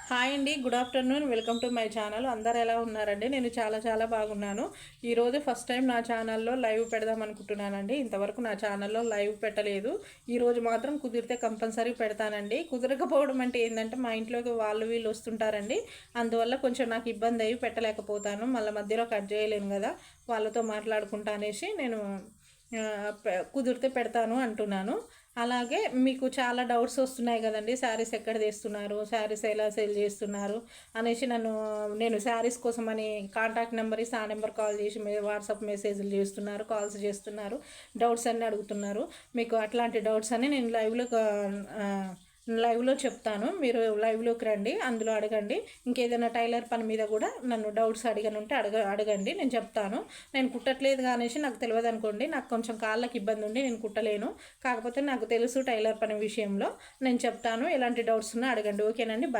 Hi అండి, good afternoon. Welcome to my channel. అందరు ఎలా ఉన్నారండి? నేను చాలా చాలా బాగున్నాను. ఈరోజు ఫస్ట్ టైం నా ఛానల్లో లైవ్ పెడదాం అనుకుంటున్నానండి. ఇంతవరకు నా ఛానల్లో లైవ్ పెట్టలేదు. ఈరోజు మాత్రం కుదిరితే కంపల్సరీ పెడతానండి. కుదరకపోవడం అంటే ఏంటంటే మా ఇంట్లోకి వాళ్ళు వీళ్ళు వస్తుంటారండి. అందువల్ల కొంచెం నాకు ఇబ్బంది అయ్యి పెట్టలేకపోతాను. మళ్ళీ మధ్యలో కట్ చేయలేను కదా, వాళ్ళతో మాట్లాడుకుంటా అనేసి నేను కుదిరితే పెడతాను అంటున్నాను. అలాగే మీకు చాలా డౌట్స్ వస్తున్నాయి కదండి, శారీస్ ఎక్కడ తీస్తున్నారు, శారీస్ ఎలా సేల్ చేస్తున్నారు అనేసి నేను శారీస్ కోసం అని కాంటాక్ట్ నెంబర్ ఇస్తే ఆ నెంబర్ కాల్ చేసి వాట్సాప్ మెసేజ్లు చేస్తున్నారు, కాల్స్ చేస్తున్నారు, డౌట్స్ అన్నీ అడుగుతున్నారు. మీకు అట్లాంటి డౌట్స్ అన్నీ నేను లైవ్లో చెప్తాను. మీరు లైవ్లోకి రండి, అందులో అడగండి. ఇంకేదైనా టైలర్ పని మీద కూడా నన్ను డౌట్స్ అడగనుంటే అడగండి, నేను చెప్తాను. నేను కుట్టట్లేదు అనేసి నాకు తెలియదు అనుకోండి, నాకు కొంచెం కాళ్ళకి ఇబ్బంది ఉండి నేను కుట్టలేను. కాకపోతే నాకు తెలుసు టైలర్ పని విషయంలో, నేను చెప్తాను. ఎలాంటి డౌట్స్ ఉన్నా అడగండి. ఓకేనండి.